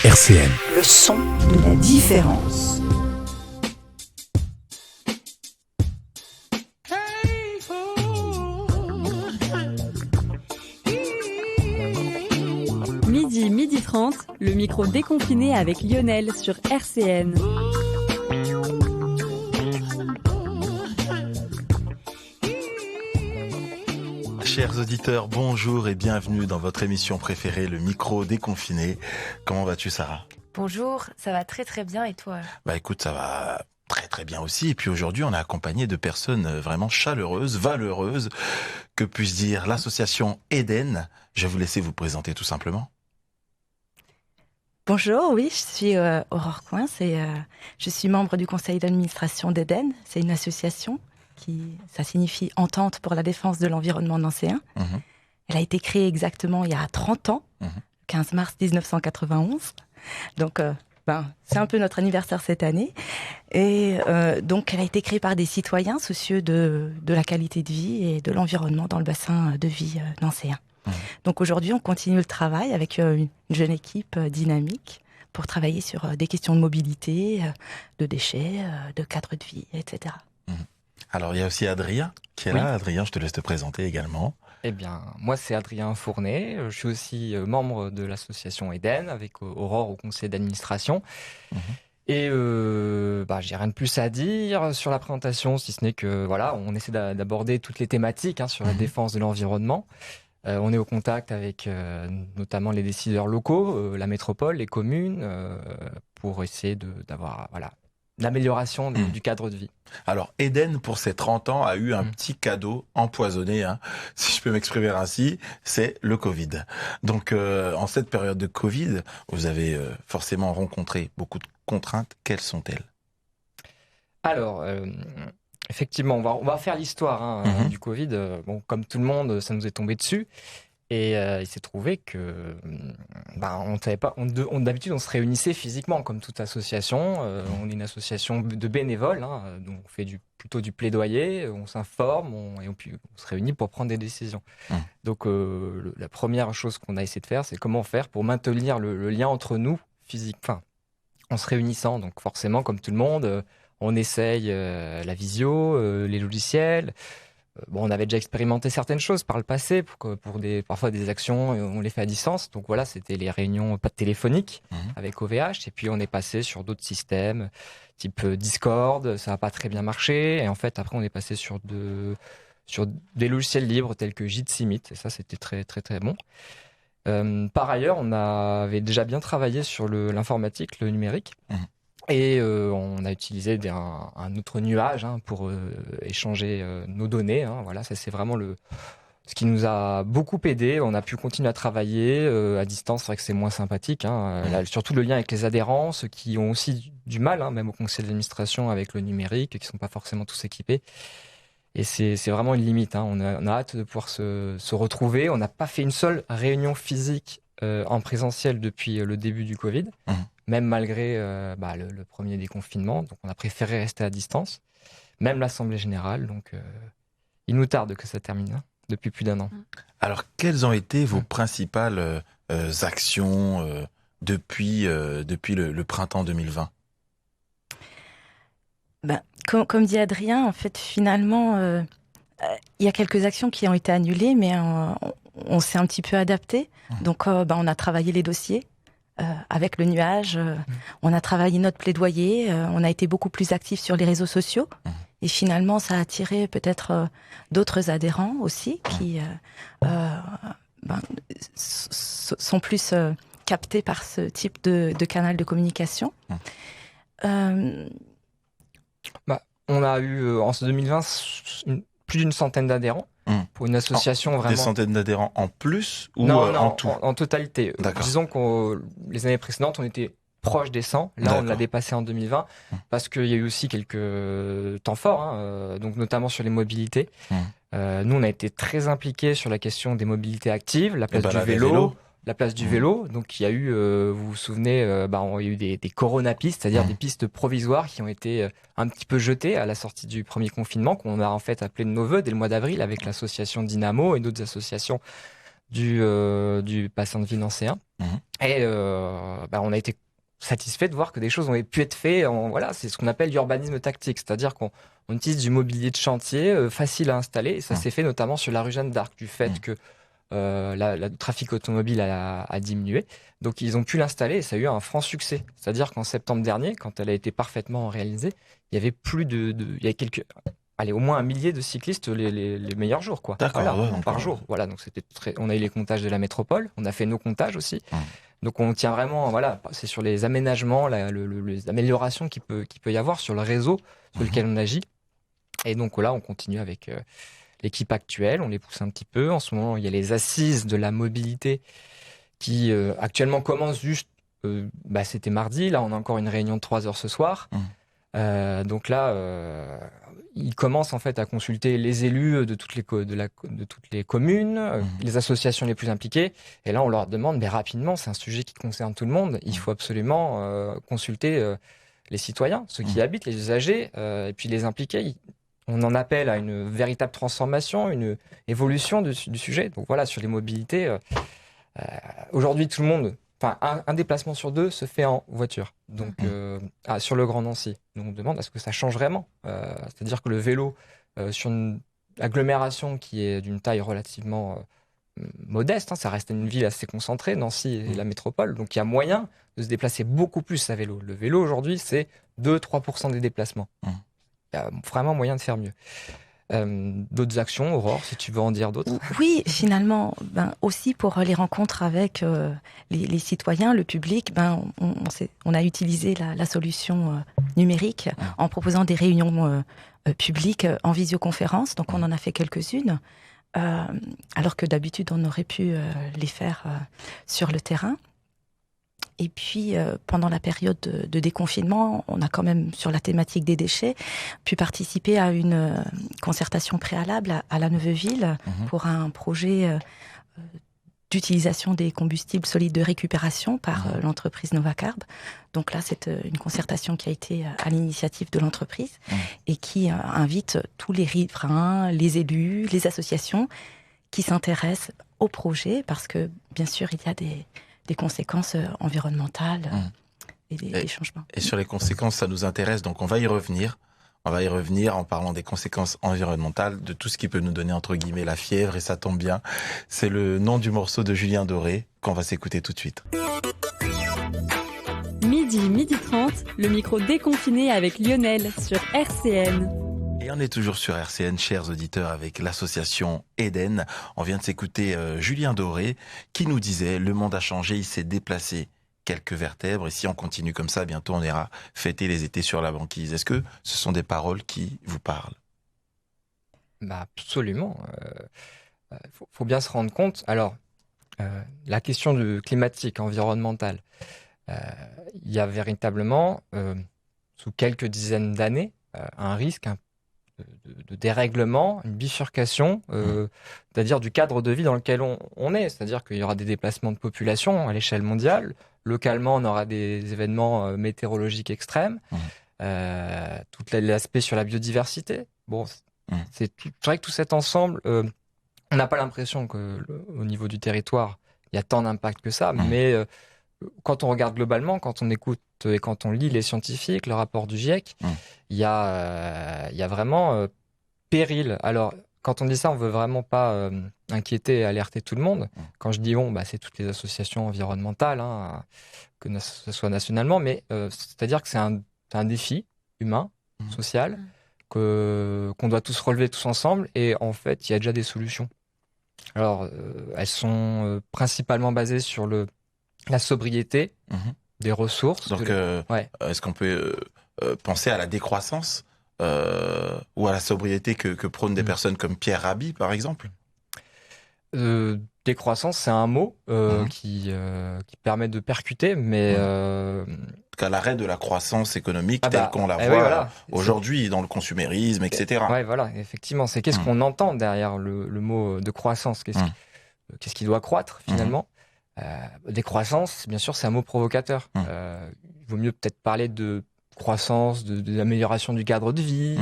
RCN. Le son de la différence. Midi 30, le micro déconfiné avec Lionel sur RCN. Chers auditeurs, bonjour et bienvenue dans votre émission préférée, le micro déconfiné. Comment vas-tu, Sarah ? Bonjour, ça va très très bien et toi ? Écoute, ça va très très bien aussi. Et puis aujourd'hui, on est accompagné de personnes vraiment chaleureuses, valeureuses, que puisse dire l'association Eden. Je vais vous laisser vous présenter tout simplement. Bonjour, oui, je suis Aurore Coins et je suis membre du conseil d'administration d'Eden. C'est une association ça signifie Entente pour la défense de l'environnement nancéen. Elle a été créée exactement il y a 30 ans, 15 mars 1991. Donc, c'est un peu notre anniversaire cette année. Et donc, elle a été créée par des citoyens soucieux de la qualité de vie et de l'environnement dans le bassin de vie nancéen. Donc aujourd'hui, on continue le travail avec une jeune équipe dynamique pour travailler sur des questions de mobilité, de déchets, de cadre de vie, etc. Alors, il y a aussi Adrien qui est là. Adrien, je te laisse te présenter également. Eh bien, moi, c'est Adrien Fournet. Je suis aussi membre de l'association Eden avec Aurore au conseil d'administration. Et j'ai rien de plus à dire sur la présentation, si ce n'est que on essaie d'aborder toutes les thématiques sur la défense de l'environnement. On est au contact avec notamment les décideurs locaux, la métropole, les communes, pour essayer d'avoir l'amélioration du cadre de vie. Alors, Eden, pour ses 30 ans, a eu un petit cadeau empoisonné, si je peux m'exprimer ainsi, c'est le Covid. Donc, en cette période de Covid, vous avez forcément rencontré beaucoup de contraintes. Quelles sont-elles ? Alors, effectivement, on va faire l'histoire du Covid. Comme tout le monde, ça nous est tombé dessus. Et il s'est trouvé que on savait pas. D'habitude, on se réunissait physiquement, comme toute association. On est une association de bénévoles, donc on fait plutôt du plaidoyer. On s'informe, on se réunit pour prendre des décisions. Donc, la première chose qu'on a essayé de faire, c'est comment faire pour maintenir le lien entre nous physique, en se réunissant. Donc, forcément, comme tout le monde, on essaye la visio, les logiciels. On avait déjà expérimenté certaines choses par le passé pour parfois des actions, on les fait à distance. Donc c'était les réunions pas téléphoniques avec OVH. Et puis on est passé sur d'autres systèmes, type Discord, ça n'a pas très bien marché. Et en fait, après, on est passé sur des logiciels libres tels que Jitsi Meet. Et ça, c'était très très très bon. Par ailleurs, on avait déjà bien travaillé sur l'informatique, le numérique. Et on a utilisé un autre nuage pour échanger nos données. Ça c'est vraiment ce qui nous a beaucoup aidé. On a pu continuer à travailler à distance. C'est vrai que c'est moins sympathique. Là, surtout le lien avec les adhérents, ceux qui ont aussi du mal, même au conseil d'administration avec le numérique, qui sont pas forcément tous équipés. Et c'est vraiment une limite. On a hâte de pouvoir se retrouver. On n'a pas fait une seule réunion physique en présentiel depuis le début du Covid. Même malgré le premier déconfinement. Donc, on a préféré rester à distance. Même l'Assemblée générale. Donc, il nous tarde que ça termine depuis plus d'1 an. Alors, quelles ont été vos principales actions depuis le printemps 2020 ? Comme dit Adrien, en fait, finalement, il y a quelques actions qui ont été annulées, mais on s'est un petit peu adapté. Donc, on a travaillé les dossiers. Avec le nuage, on a travaillé notre plaidoyer, on a été beaucoup plus actifs sur les réseaux sociaux et finalement ça a attiré peut-être d'autres adhérents aussi qui sont plus captés par ce type de canal de communication. On a eu en 2020 plus d'une centaine d'adhérents. Pour une association vraiment... Des centaines d'adhérents en plus ou non, en tout ? En totalité. D'accord. Disons que les années précédentes, on était proche des 100. Là, on l'a dépassé en 2020 parce qu'il y a eu aussi quelques temps forts, donc notamment sur les mobilités. Nous, on a été très impliqués sur la question des mobilités actives, la place du vélo. La place du vélo, donc il y a eu, vous vous souvenez, il y a eu des coronapistes, c'est-à-dire des pistes provisoires qui ont été un petit peu jetées à la sortie du premier confinement, qu'on a en fait appelé de nos voeux dès le mois d'avril avec l'association Dynamo et d'autres associations du bassin de vie nancéen. Et on a été satisfait de voir que des choses ont pu être faites. Voilà, c'est ce qu'on appelle l'urbanisme tactique, c'est-à-dire qu'on utilise du mobilier de chantier facile à installer. Et ça s'est fait notamment sur la rue Jeanne d'Arc, du fait que le trafic automobile a diminué. Donc ils ont pu l'installer et ça a eu un franc succès. C'est-à-dire qu'en septembre dernier, quand elle a été parfaitement réalisée, il y avait il y avait au moins 1 millier de cyclistes les meilleurs jours, quoi. D'accord, voilà, par jour. Voilà, donc on a eu les comptages de la métropole, on a fait nos comptages aussi. Donc on tient vraiment, voilà, c'est sur les aménagements, les améliorations qu'il peut y avoir sur le réseau sur lequel on agit. Et donc là, on continue avec l'équipe actuelle, on les pousse un petit peu. En ce moment, il y a les assises de la mobilité qui actuellement commencent juste, c'était mardi, là on a encore une réunion de 3 heures ce soir. Donc là, ils commencent en fait à consulter les élus de toutes les communes, les associations les plus impliquées. Et là, on leur demande, mais rapidement, c'est un sujet qui concerne tout le monde. Il faut absolument consulter les citoyens, ceux qui habitent, les usagers, et puis les impliquer. On en appelle à une véritable transformation, une évolution du sujet. Donc voilà, sur les mobilités, aujourd'hui, tout le monde... Enfin, un déplacement sur 2 se fait en voiture. Donc, sur le Grand Nancy. Donc, on demande à ce que ça change vraiment. C'est-à-dire que le vélo, sur une agglomération qui est d'une taille relativement modeste, ça reste une ville assez concentrée, Nancy et la métropole. Donc, il y a moyen de se déplacer beaucoup plus à vélo. Le vélo, aujourd'hui, c'est 2-3% des déplacements. Il y a vraiment moyen de faire mieux. D'autres actions, Aurore, si tu veux en dire d'autres? Oui, finalement, aussi pour les rencontres avec les citoyens, le public, on a utilisé la solution numérique en proposant des réunions publiques en visioconférence. Donc on en a fait quelques-unes, alors que d'habitude on aurait pu les faire sur le terrain. Et puis, pendant la période de déconfinement, on a quand même, sur la thématique des déchets, pu participer à une concertation préalable à la Neuveville pour un projet d'utilisation des combustibles solides de récupération par l'entreprise Novacarb. Donc là, c'est une concertation qui a été à l'initiative de l'entreprise et qui invite tous les riverains, les élus, les associations qui s'intéressent au projet parce que, bien sûr, il y a des conséquences environnementales et des changements. Et sur les conséquences, ça nous intéresse, donc on va y revenir. On va y revenir en parlant des conséquences environnementales, de tout ce qui peut nous donner, entre guillemets, la fièvre, et ça tombe bien. C'est le nom du morceau de Julien Doré qu'on va s'écouter tout de suite. Midi 30, le micro déconfiné avec Lionel sur RCN. Et on est toujours sur RCN, chers auditeurs, avec l'association Eden. On vient de s'écouter Julien Doré qui nous disait « Le monde a changé, il s'est déplacé quelques vertèbres et si on continue comme ça, bientôt on ira fêter les étés sur la banquise ». Est-ce que ce sont des paroles qui vous parlent? Absolument. Faut bien se rendre compte. Alors, la question climatique, environnementale, il y a véritablement, sous quelques dizaines d'années, un risque de dérèglement, une bifurcation, c'est-à-dire du cadre de vie dans lequel on est. C'est-à-dire qu'il y aura des déplacements de population à l'échelle mondiale. Localement, on aura des événements météorologiques extrêmes. Tout l'aspect sur la biodiversité. Bon, c'est vrai que tout cet ensemble, on n'a pas l'impression qu'au niveau du territoire, il y a tant d'impact que ça, mais quand on regarde globalement, quand on écoute et quand on lit les scientifiques, le rapport du GIEC, il y a vraiment péril. Alors, quand on dit ça, on veut vraiment pas inquiéter et alerter tout le monde. Quand je dis c'est toutes les associations environnementales, que ce soit nationalement, mais c'est-à-dire que c'est un défi humain, social, qu'on doit tous relever tous ensemble, et en fait, il y a déjà des solutions. Alors, elles sont principalement basées sur la sobriété des ressources. Donc, est-ce qu'on peut penser à la décroissance ou à la sobriété que prônent des personnes comme Pierre Rabhi, par exemple? Décroissance, c'est un mot qui permet de percuter, mais... À l'arrêt de la croissance économique telle qu'on la voit aujourd'hui dans le consumérisme, etc. Oui, voilà, effectivement. C'est qu'est-ce qu'on entend derrière le mot de croissance? Qu'est-ce qui doit croître, finalement? Décroissance, bien sûr, c'est un mot provocateur. Il vaut mieux peut-être parler de croissance, de l'amélioration du cadre de vie,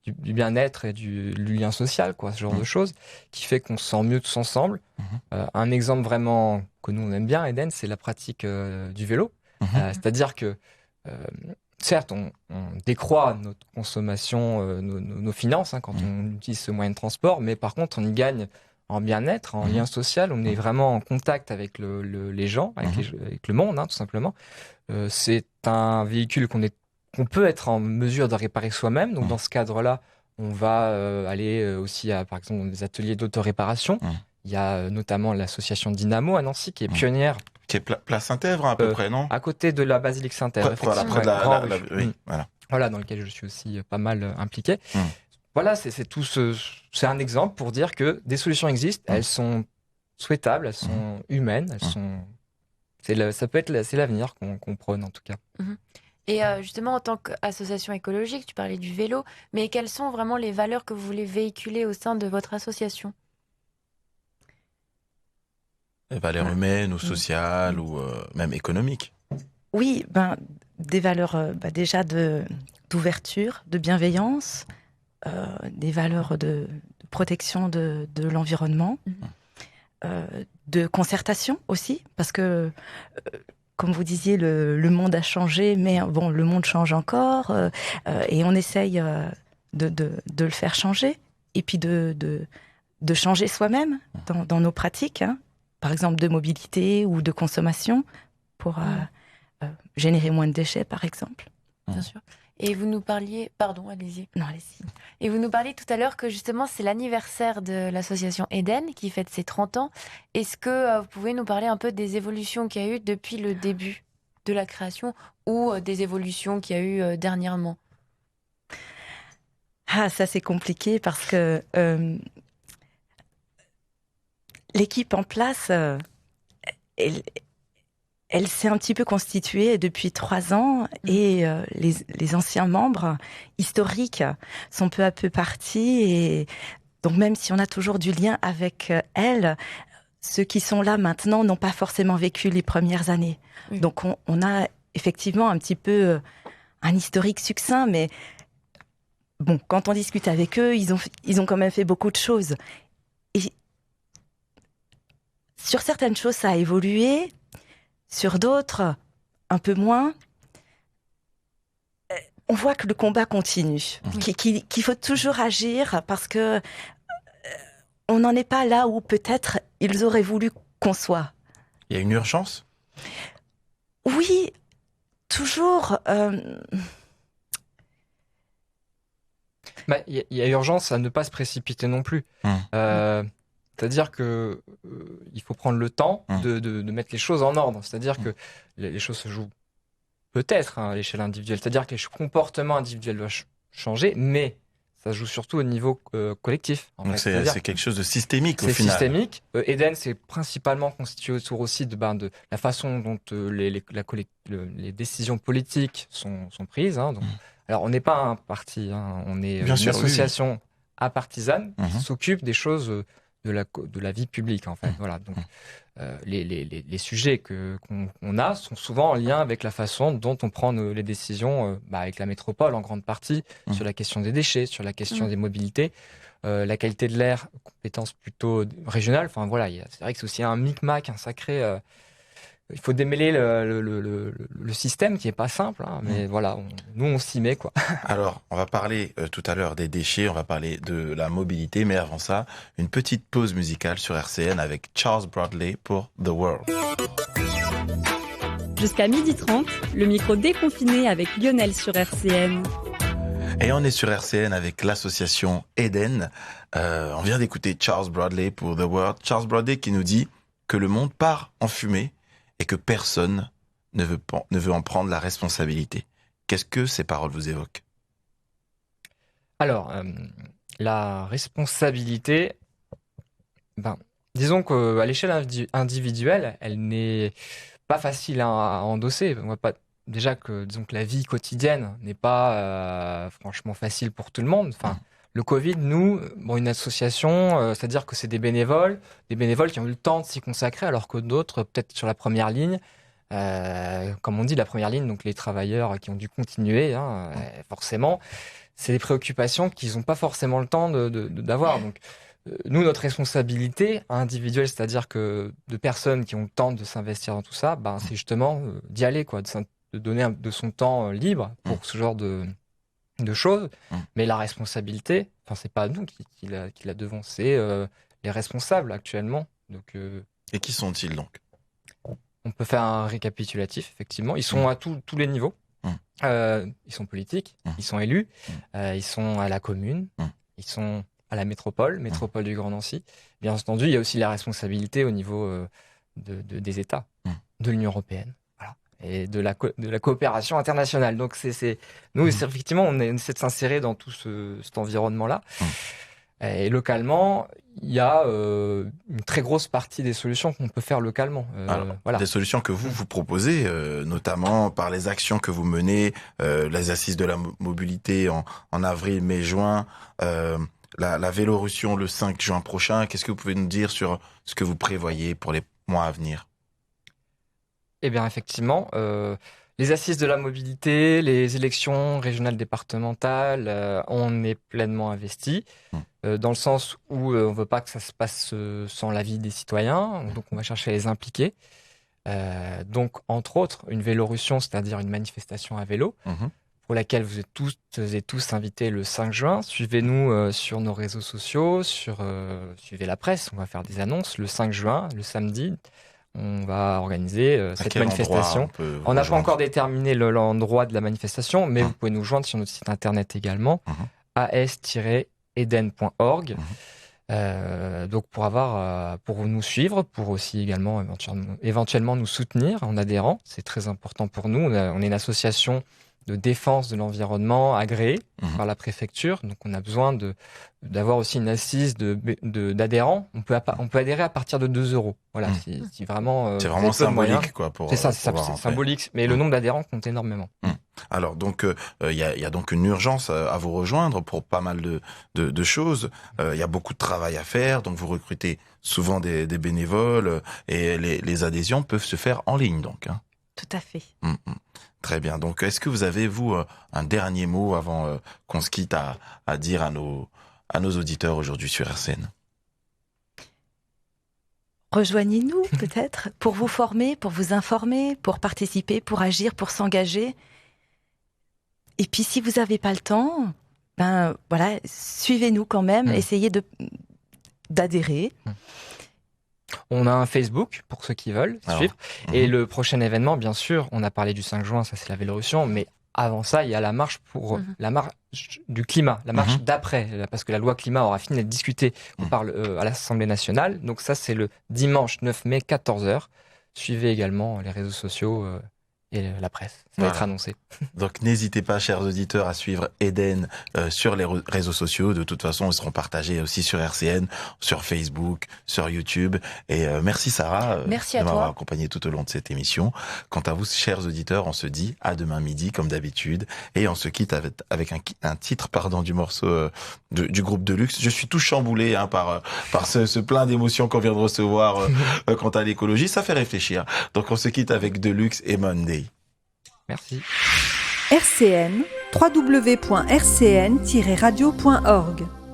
du bien-être et du lien social, quoi, ce genre de choses, qui fait qu'on se sent mieux tous ensemble. Un exemple vraiment que nous on aime bien, Eden, c'est la pratique du vélo. C'est-à-dire que certes, on décroît notre consommation, nos finances quand on utilise ce moyen de transport, mais par contre, on y gagne en bien-être, en lien social. On est vraiment en contact avec les gens, avec le monde, tout simplement. C'est un véhicule qu'on peut être en mesure de réparer soi-même. Donc, dans ce cadre-là, on va aller aussi à, par exemple, dans des ateliers d'autoréparation. Il y a notamment l'association Dynamo à Nancy qui est pionnière. Qui est Place Saint-Èvre, à peu près, non? À côté de la basilique Saint-Èvre. Près de voilà. Voilà, dans lequel je suis aussi pas mal impliqué. Voilà, c'est un exemple pour dire que des solutions existent, elles sont souhaitables, elles sont humaines, c'est l'avenir qu'on prône en tout cas. Et justement, en tant qu'association écologique, tu parlais du vélo, mais quelles sont vraiment les valeurs que vous voulez véhiculer au sein de votre association? Les valeurs humaines ou sociales ou même économiques. Oui, des valeurs déjà d'ouverture, de bienveillance, des valeurs de protection de l'environnement, de concertation aussi, parce que, comme vous disiez, le monde a changé, mais bon, le monde change encore, et on essaye de le faire changer, et puis de changer soi-même dans nos pratiques, par exemple de mobilité ou de consommation, pour générer moins de déchets, par exemple. Bien sûr. Et vous nous parliez... Pardon, allez-y. Non, allez-y. Et vous nous parliez tout à l'heure que justement c'est l'anniversaire de l'association Eden qui fête ses 30 ans. Est-ce que vous pouvez nous parler un peu des évolutions qu'il y a eu depuis le début de la création ou des évolutions qu'il y a eu dernièrement? Ah, ça c'est compliqué parce que l'équipe en place, elle s'est un petit peu constituée depuis 3 ans et les anciens membres historiques sont peu à peu partis. Et donc même si on a toujours du lien avec elle, ceux qui sont là maintenant n'ont pas forcément vécu les premières années. Donc on a effectivement un petit peu un historique succinct, mais bon, quand on discute avec eux, ils ont quand même fait beaucoup de choses. Et sur certaines choses, ça a évolué. Sur d'autres, un peu moins. On voit que le combat continue, qu'il faut toujours agir parce que on n'en est pas là où peut-être ils auraient voulu qu'on soit. Il y a une urgence ? Oui, toujours. Il y a urgence à ne pas se précipiter non plus. C'est-à-dire que il faut prendre le temps de mettre les choses en ordre. C'est-à-dire que les choses se jouent peut-être à l'échelle individuelle. C'est-à-dire que les comportements individuels doivent changer, mais ça se joue surtout au niveau collectif. Donc c'est quelque chose de systémique au final. C'est systémique. Eden, c'est principalement constitué autour aussi de la façon dont les décisions politiques sont prises. Donc, alors, on n'est pas un parti, on est une association apartisane qui s'occupe des choses de la vie publique, en fait. Voilà. Donc, les sujets qu'on a sont souvent en lien avec la façon dont on prend les décisions avec la métropole, en grande partie, sur la question des déchets, sur la question des mobilités, la qualité de l'air, compétence plutôt régionale. Enfin, voilà, c'est vrai que c'est aussi un micmac, un sacré... il faut démêler le système qui est pas simple, mais voilà, nous on s'y met, quoi. Alors, on va parler tout à l'heure des déchets, on va parler de la mobilité, mais avant ça, une petite pause musicale sur RCN avec Charles Bradley pour The World. Jusqu'à 12h30, le micro déconfiné avec Lionel sur RCN. Et on est sur RCN avec l'association Eden. On vient d'écouter Charles Bradley pour The World. Charles Bradley qui nous dit que le monde part en fumée et que personne ne veut en prendre la responsabilité. Qu'est-ce que ces paroles vous évoquent ? Alors, la responsabilité, disons qu'à l'échelle individuelle, elle n'est pas facile à endosser. Déjà disons que la vie quotidienne n'est pas franchement facile pour tout le monde. Enfin, le Covid, nous, une association, c'est-à-dire que c'est des bénévoles qui ont eu le temps de s'y consacrer, alors que d'autres, peut-être sur la première ligne, Comme on dit, la première ligne, donc les travailleurs qui ont dû continuer, forcément, c'est des préoccupations qu'ils n'ont pas forcément le temps d'avoir. Donc, nous, notre responsabilité individuelle, c'est-à-dire que de personnes qui ont le temps de s'investir dans tout ça, c'est justement d'y aller, quoi, de donner de son temps libre pour ce genre de choses. Mais la responsabilité, c'est pas nous qui la devons, c'est les responsables actuellement. Donc, et qui sont-ils donc ? On peut faire un récapitulatif, effectivement. Ils sont à tous les niveaux. Ils sont politiques, ils sont élus, ils sont à la commune, ils sont à la métropole du Grand Nancy. Bien entendu, il y a aussi la responsabilité au niveau des États, de l'Union européenne, voilà, et de la coopération internationale. Donc, nous, effectivement, on essaie de s'insérer dans tout cet environnement-là. Et localement, il y a une très grosse partie des solutions qu'on peut faire localement. Voilà. Des solutions que vous proposez, notamment par les actions que vous menez, les assises de la mobilité en avril, mai, juin, la Vélorussion le 5 juin prochain. Qu'est-ce que vous pouvez nous dire sur ce que vous prévoyez pour les mois à venir ? Eh bien, effectivement, les assises de la mobilité, les élections régionales départementales, on est pleinement investi, dans le sens où on ne veut pas que ça se passe sans l'avis des citoyens, donc on va chercher à les impliquer. Donc, entre autres, une Vélorussion, c'est-à-dire une manifestation à vélo, pour laquelle vous êtes toutes et tous invités le 5 juin. Suivez-nous sur nos réseaux sociaux, suivez la presse, on va faire des annonces le 5 juin, le samedi. On va organiser cette manifestation. On n'a pas encore déterminé l'endroit de la manifestation, mais vous pouvez nous joindre sur notre site internet également, as-eden.org. Donc pour nous suivre, pour aussi également éventuellement nous soutenir en adhérant. C'est très important pour nous. On est une association de défense de l'environnement agréée par la préfecture. Donc, on a besoin d'avoir aussi une assise d'adhérents. On peut adhérer à partir de 2 €. Voilà, si vraiment. C'est vraiment symbolique, quoi. C'est ça, c'est symbolique. Mais le nombre d'adhérents compte énormément. Alors, donc, il y a donc une urgence à vous rejoindre pour pas mal de choses. Il y a beaucoup de travail à faire. Donc, vous recrutez souvent des bénévoles et les adhésions peuvent se faire en ligne, donc. Tout à fait. Très bien. Donc, est-ce que vous avez, vous, un dernier mot avant qu'on se quitte à dire à nos auditeurs aujourd'hui sur RCN ? Rejoignez-nous, peut-être, pour vous former, pour vous informer, pour participer, pour agir, pour s'engager. Et puis, si vous n'avez pas le temps, voilà, suivez-nous quand même, essayez d'adhérer. On a un Facebook pour ceux qui veulent suivre. Et le prochain événement, bien sûr, on a parlé du 5 juin, ça c'est la Vélorussion, mais avant ça, il y a la marche pour la marche du climat, la marche d'après, parce que la loi climat aura fini d'être discutée à l'Assemblée nationale. Donc ça, c'est le dimanche 9 mai, 14h. Suivez également les réseaux sociaux et la presse. Ça va être annoncé. Donc n'hésitez pas, chers auditeurs, à suivre Eden sur les réseaux sociaux. De toute façon, ils seront partagés aussi sur RCN, sur Facebook, sur YouTube. Et merci Sarah de m'avoir accompagné tout au long de cette émission. Quant à vous, chers auditeurs, on se dit à demain midi, comme d'habitude. Et on se quitte avec un titre du morceau du groupe Deluxe. Je suis tout chamboulé par ce plein d'émotions qu'on vient de recevoir quant à l'écologie. Ça fait réfléchir. Donc on se quitte avec Deluxe et Monday. Merci. RCN, www.rcn-radio.org